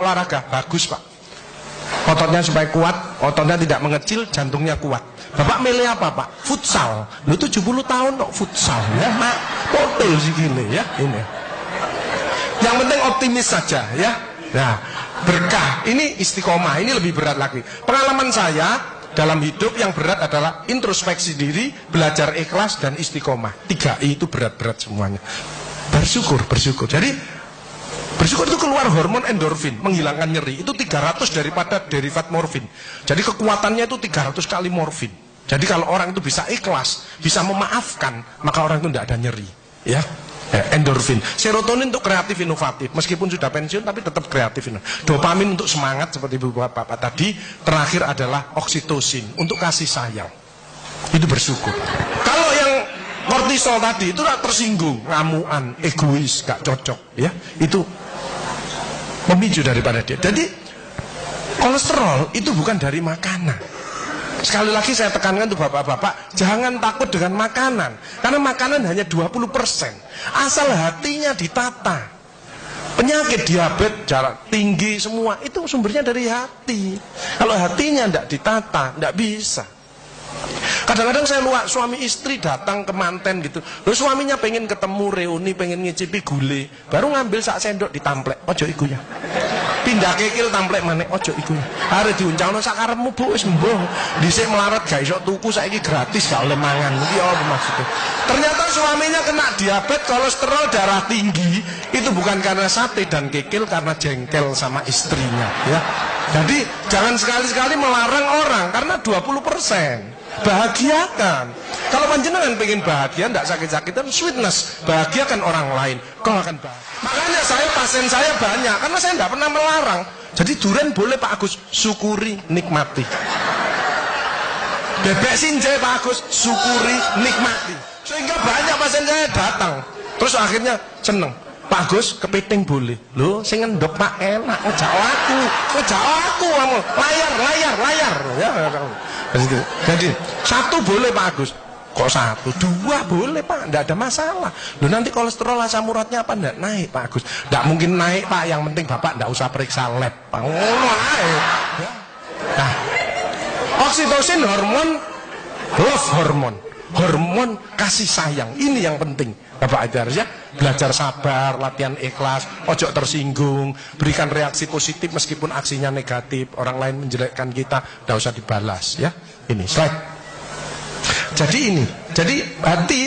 olahraga? Bagus Pak. Ototnya supaya kuat, ototnya tidak mengecil, jantungnya kuat. Bapak milih apa Pak? Futsal. Lu 70 tahun kok futsal ya Mak. Potel sih gini ya ini. Yang penting optimis saja ya. Nah, berkah ini istiqomah, ini lebih berat lagi. Pengalaman saya dalam hidup yang berat adalah introspeksi diri, belajar ikhlas dan istiqomah. 3I itu berat-berat semuanya. Bersyukur. Jadi bersyukur itu keluar hormon endorfin, menghilangkan nyeri. Itu 300 daripada derivat morfin. Jadi kekuatannya itu 300 kali morfin. Jadi kalau orang itu bisa ikhlas, bisa memaafkan, maka orang itu tidak ada nyeri. Ya, endorfin. Serotonin untuk kreatif inovatif. Meskipun sudah pensiun tapi tetap kreatif. Dopamin untuk semangat seperti Bapak tadi. Terakhir adalah oksitosin untuk kasih sayang. Itu bersyukur. Kalau yang kortisol tadi itu tersinggung, ngamuan, egois, gak cocok. Ya, itu memicu daripada dia. Jadi kolesterol itu bukan dari makanan. Sekali lagi saya tekankan untuk bapak-bapak, jangan takut dengan makanan, karena makanan hanya 20%. Asal hatinya ditata. Penyakit diabetes, darah tinggi semua itu sumbernya dari hati. Kalau hatinya tidak ditata, tidak bisa. Kadang-kadang saya lihat suami istri datang ke manten gitu. Lalu suaminya pengen ketemu reuni, pengen ngicipi gulai, baru ngambil sak sendok ditamplek. Ojo iku ya. Pindah kekil tamplek maneh, ojo iku ya. Are diuncalno sak karepmu Bu wis mbuh. Dhisik melarat gak iso tuku, saiki gratis gak oleh mangan. Iki apa maksudnya? Ternyata suaminya kena diabetes, kolesterol, darah tinggi. Itu bukan karena sate dan kekil, karena jengkel sama istrinya ya. Jadi jangan sekali-sekali melarang orang karena 20%. Bahagiakan. Kalau panjenengan pengen bahagia, tidak sakit-sakitan, sweetness, bahagiakan orang lain, kau akan bahagia. Makanya pasien saya banyak, karena saya tidak pernah melarang. Jadi durian boleh Pak Agus, syukuri, nikmati. Bebek sinjai Pak Agus, syukuri, nikmati. Sehingga banyak pasien saya datang, terus akhirnya seneng. Pak Agus, kepiting boleh. Loh, sing ngendok Pak enak, ngejak aku, layar. Ya, jadi satu boleh Pak Agus. Kok satu? 2 boleh Pak, tidak ada masalah. Loh, nanti kolesterol asam uratnya apa enggak naik Pak Agus? Tidak mungkin naik Pak, yang penting Bapak tidak usah periksa lab Pak. Ya. Nah, oksitosin hormon love hormon kasih sayang, ini yang penting. Bapak itu harus ya belajar sabar, latihan ikhlas, ojo tersinggung, berikan reaksi positif meskipun aksinya negatif, orang lain menjelekkan kita, tidak usah dibalas ya. Ini slide. Jadi hati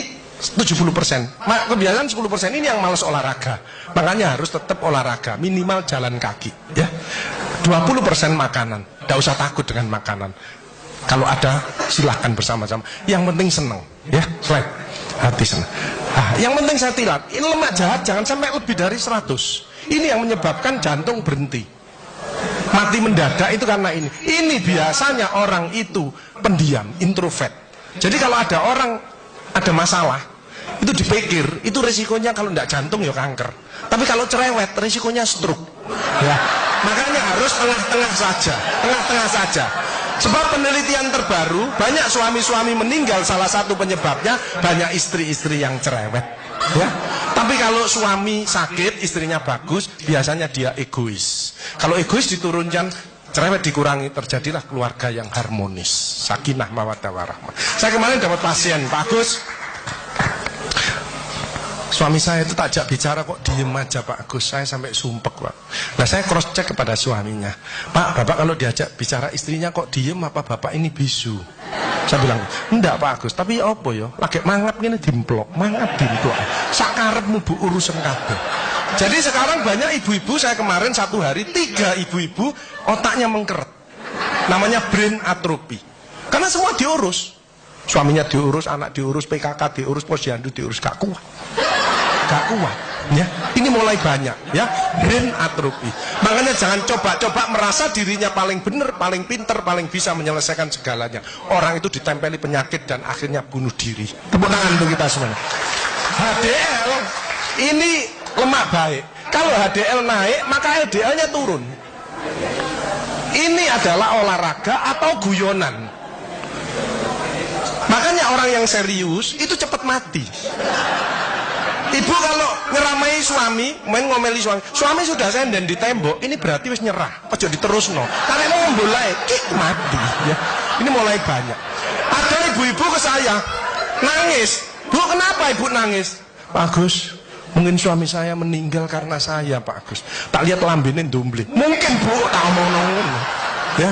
70%, kebiasaan 10% ini yang malas olahraga. Makanya harus tetap olahraga, minimal jalan kaki ya. 20% makanan, tidak usah takut dengan makanan. Kalau ada silahkan bersama-sama. Yang penting senang ya. Slide. Hati senang. Yang penting saya tilat, ini lemak jahat jangan sampai lebih dari 100. Ini yang menyebabkan jantung berhenti, mati mendadak itu karena ini. Ini biasanya orang itu pendiam, introvert. Jadi kalau ada orang ada masalah, itu dipikir, itu resikonya kalau tidak jantung ya kanker. Tapi kalau cerewet, resikonya stroke. Ya. Makanya harus tengah-tengah saja. Sebab penelitian terbaru, banyak suami-suami meninggal, salah satu penyebabnya banyak istri-istri yang cerewet ya. Tapi kalau suami sakit, istrinya bagus, biasanya dia egois. Kalau egois diturunkan, cerewet dikurangi, terjadilah keluarga yang harmonis, sakinah mawaddah warahmah. Saya kemarin dapat pasien, Pak Agus, suami saya itu tak ajak bicara kok diem aja Pak Agus, saya sampai sumpek Pak. Nah saya cross check kepada suaminya, Pak, Bapak kalau diajak bicara istrinya kok diem, apa Bapak ini bisu? Saya bilang, enggak Pak Agus, tapi apa ya, lagi mangap gini dimplok, sakarepmu Bu urusan kabeh. Jadi sekarang banyak ibu-ibu, saya kemarin satu hari 3 ibu-ibu otaknya mengkeret, namanya brain atrophy, karena semua diurus. Suaminya diurus, anak diurus, PKK diurus, posyandu diurus, gak kuat ya. Ini mulai banyak ya, brain atrophy. Makanya jangan coba-coba merasa dirinya paling benar, paling pinter, paling bisa menyelesaikan segalanya. Orang itu ditempeli penyakit dan akhirnya bunuh diri. Tepuk tangan untuk kita semuanya. HDL ini lemak baik. Kalau HDL naik, maka LDL-nya turun. Ini adalah olahraga atau guyonan. Makanya orang yang serius itu cepat mati. Ibu kalau ngeramai suami, main ngomeli suami sudah senden di tembok, ini berarti wis nyerah. Ojo diterusno. Karena ini mulai mati ya. Ini mulai banyak. Ada ibu-ibu ke saya nangis. Bu, kenapa ibu nangis? Pak Agus, mungkin suami saya meninggal karena saya, Pak Agus. Tak lihat lambene ndumbling. Mungkin Bu, tak omong-omong. Ya.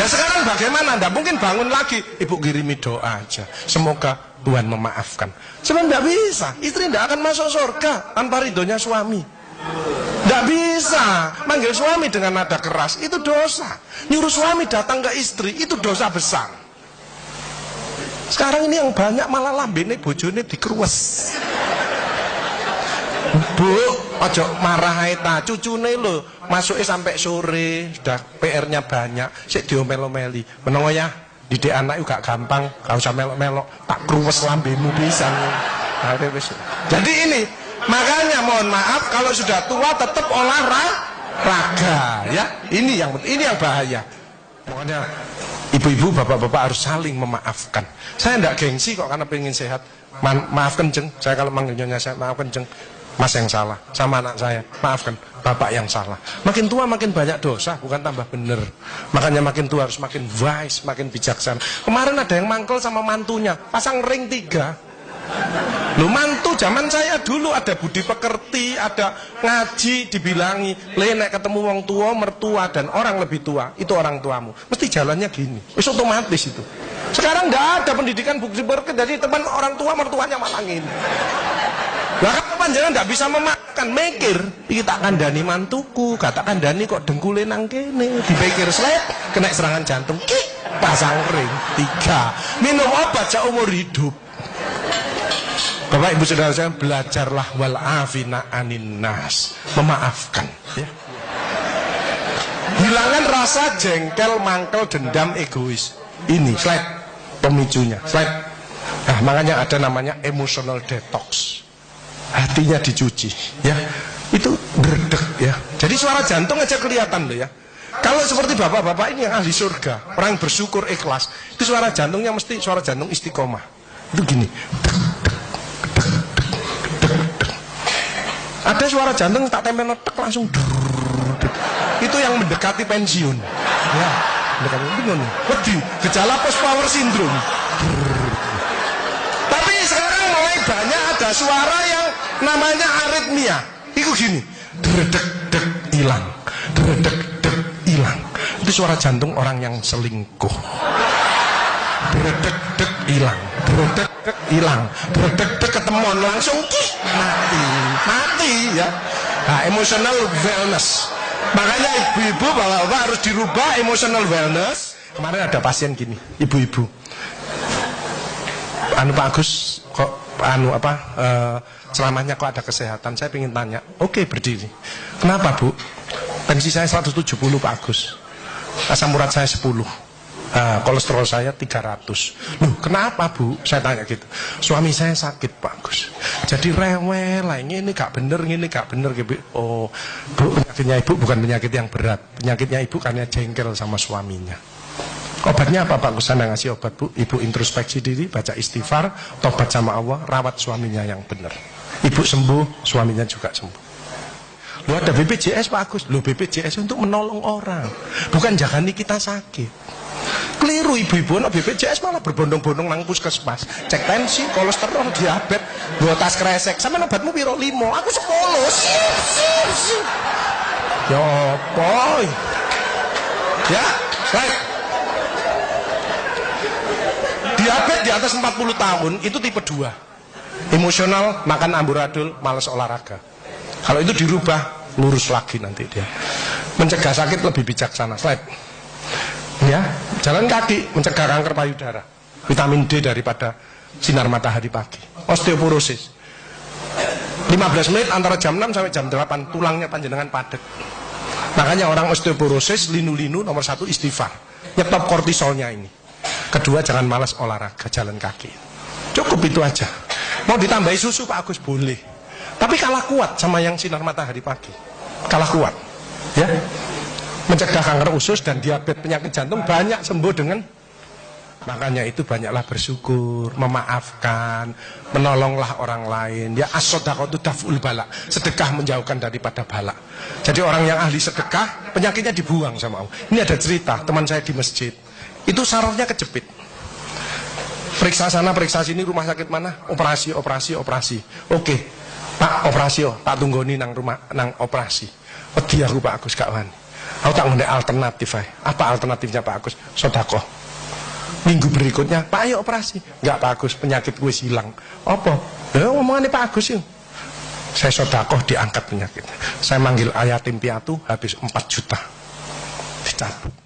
Ya sekarang bagaimana? Nggak mungkin bangun lagi. Ibu kirimi doa aja. Semoga Tuhan memaafkan. Sebenarnya nggak bisa. Istri nggak akan masuk surga tanpa ridhonya suami. Nggak bisa. Manggil suami dengan nada keras itu dosa. Nyuruh suami datang ke istri itu dosa besar. Sekarang ini yang banyak malah lambene bojone dikeruwes. Bu, ojo marah ta, cucune lho, masuknya sampai sore, sudah PR-nya banyak, sik diomel-omeli. Menapa ya? Didik anak juga gampang, gak usah melok-melok, tak kruwes lambemu pisan. Jadi ini, makanya mohon maaf kalau sudah tua tetap olahraga, ya. Ini yang bahaya. Makanya ibu-ibu, bapak-bapak harus saling memaafkan. Saya enggak gengsi kok karena pengen sehat. Maaf kenceng, saya kalau manggilnya saya maaf kenceng. Mas yang salah, sama anak saya, maafkan, bapak yang salah. Makin tua makin banyak dosa, bukan tambah bener. Makanya makin tua harus makin wise, makin bijaksana. Kemarin ada yang mangkel sama mantunya, pasang ring 3. Loh, mantu zaman saya dulu ada budi pekerti, ada ngaji, dibilangi, nek ketemu wong tua, mertua dan orang lebih tua, itu orang tuamu. Mesti jalannya gini, itu otomatis itu. Sekarang nggak ada pendidikan budi pekerti, jadi teman orang tua, mertuanya malah gini. Lah kan panjenengan ndak bisa memakan, mikir, iki tak kandhani mantuku, gak tak kandhani kok dengkule nang kene, dipikir slep, kena serangan jantung, pasang ring 3, minum obat seumur hidup. Bapak Ibu Saudara saya, belajarlah wal afina anin nas, memaafkan ya. Hilangkan rasa jengkel, mangkel, dendam, egois. Ini slide pemicunya, slide. Nah, makanya ada namanya emotional detox. Hatinya dicuci ya, itu berdek ya. Jadi suara jantung aja kelihatan loh ya. Kalau seperti bapak-bapak ini yang ahli surga, orang bersyukur ikhlas, itu suara jantungnya mesti suara jantung istiqomah. Itu gini. Ada suara jantung tak tempel tek langsung. Itu yang mendekati pensiun. Ya, mendekati bingung. Wedi, gejala post power syndrome. Tapi sekarang mulai banyak ada suara yang namanya aritmia. Itu gini, dredek-dek hilang, dredek-dek hilang. Itu suara jantung orang yang selingkuh. Dredek-dek hilang, dredek-dek hilang, dredek-dek ketemuan langsung mati ya. Nah, emotional wellness. Makanya ibu-ibu, bapak-bapak harus dirubah emotional wellness. Kemarin ada pasien gini, ibu-ibu. Pak Agus kok selamanya kok ada kesehatan. Saya ingin tanya. Oke, berdiri. Kenapa Bu? Tensi saya 170 Pak Agus, asam urat saya 10, kolesterol saya 300. Loh, kenapa Bu? Saya tanya gitu. Suami saya sakit Pak Agus, jadi rewel lah, ini gak bener, ini gak bener gitu. Oh Bu, penyakitnya Ibu bukan penyakit yang berat. Penyakitnya Ibu karena jengkel sama suaminya. Obatnya apa Pak Gus? Anda ngasih obat Bu, Ibu introspeksi diri, baca istighfar, tobat sama Allah, rawat suaminya yang benar. Ibu sembuh, suaminya juga sembuh. Lu ada BPJS Pak Agus. Lu BPJS untuk menolong orang, bukan jagani kita sakit. Keliru ibu-ibu, no BPJS malah berbondong-bondong nang puskesmas, cek tensi, kolesterol, diabetes, bawa tas kresek. Sama obatmu piro 5, aku 10. Ya boy. Ya, baik. Diabetes di atas 40 tahun itu tipe 2. Emosional, makan amburadul, malas olahraga. Kalau itu dirubah, lurus lagi nanti dia. Mencegah sakit lebih bijaksana. Slide. Ya, jalan kaki mencegah kanker payudara. Vitamin D daripada sinar matahari pagi. Osteoporosis. 15 menit antara jam 6 sampai jam 8 tulangnya panjenengan padat. Makanya orang osteoporosis, linu-linu nomor 1 istighfar. Nyetop kortisolnya ini. Kedua, jangan malas olahraga, jalan kaki. Cukup itu aja. Mau ditambahi susu Pak Agus boleh, tapi kalah kuat sama yang sinar matahari pagi. Kalah kuat ya. Mencegah kanker usus dan diabetes, penyakit jantung banyak sembuh dengan Makanya itu banyaklah bersyukur, memaafkan, menolonglah orang lain. Ya as-shadaqatu daf'ul bala. Sedekah menjauhkan daripada bala. Jadi orang yang ahli sedekah, penyakitnya dibuang sama Allah. Ini ada cerita, teman saya di masjid. Itu sarafnya kejepit. Periksa sana, periksa sini, rumah sakit mana? Operasi. Oke, Pak, operasi tak tunggoni nang rumah, nang operasi. Wedi aku Pak Agus gak wani. Aku tak ngene alternatif ae. Apa alternatifnya Pak Agus? Sedekah. Minggu berikutnya, Pak ayo operasi. Enggak Pak Agus, penyakit gue hilang. Apa? Ya ngomongannya Pak Agus yuk. Saya sedekah diangkat penyakit. Saya manggil yatim piatu habis 4 juta. Dicabut.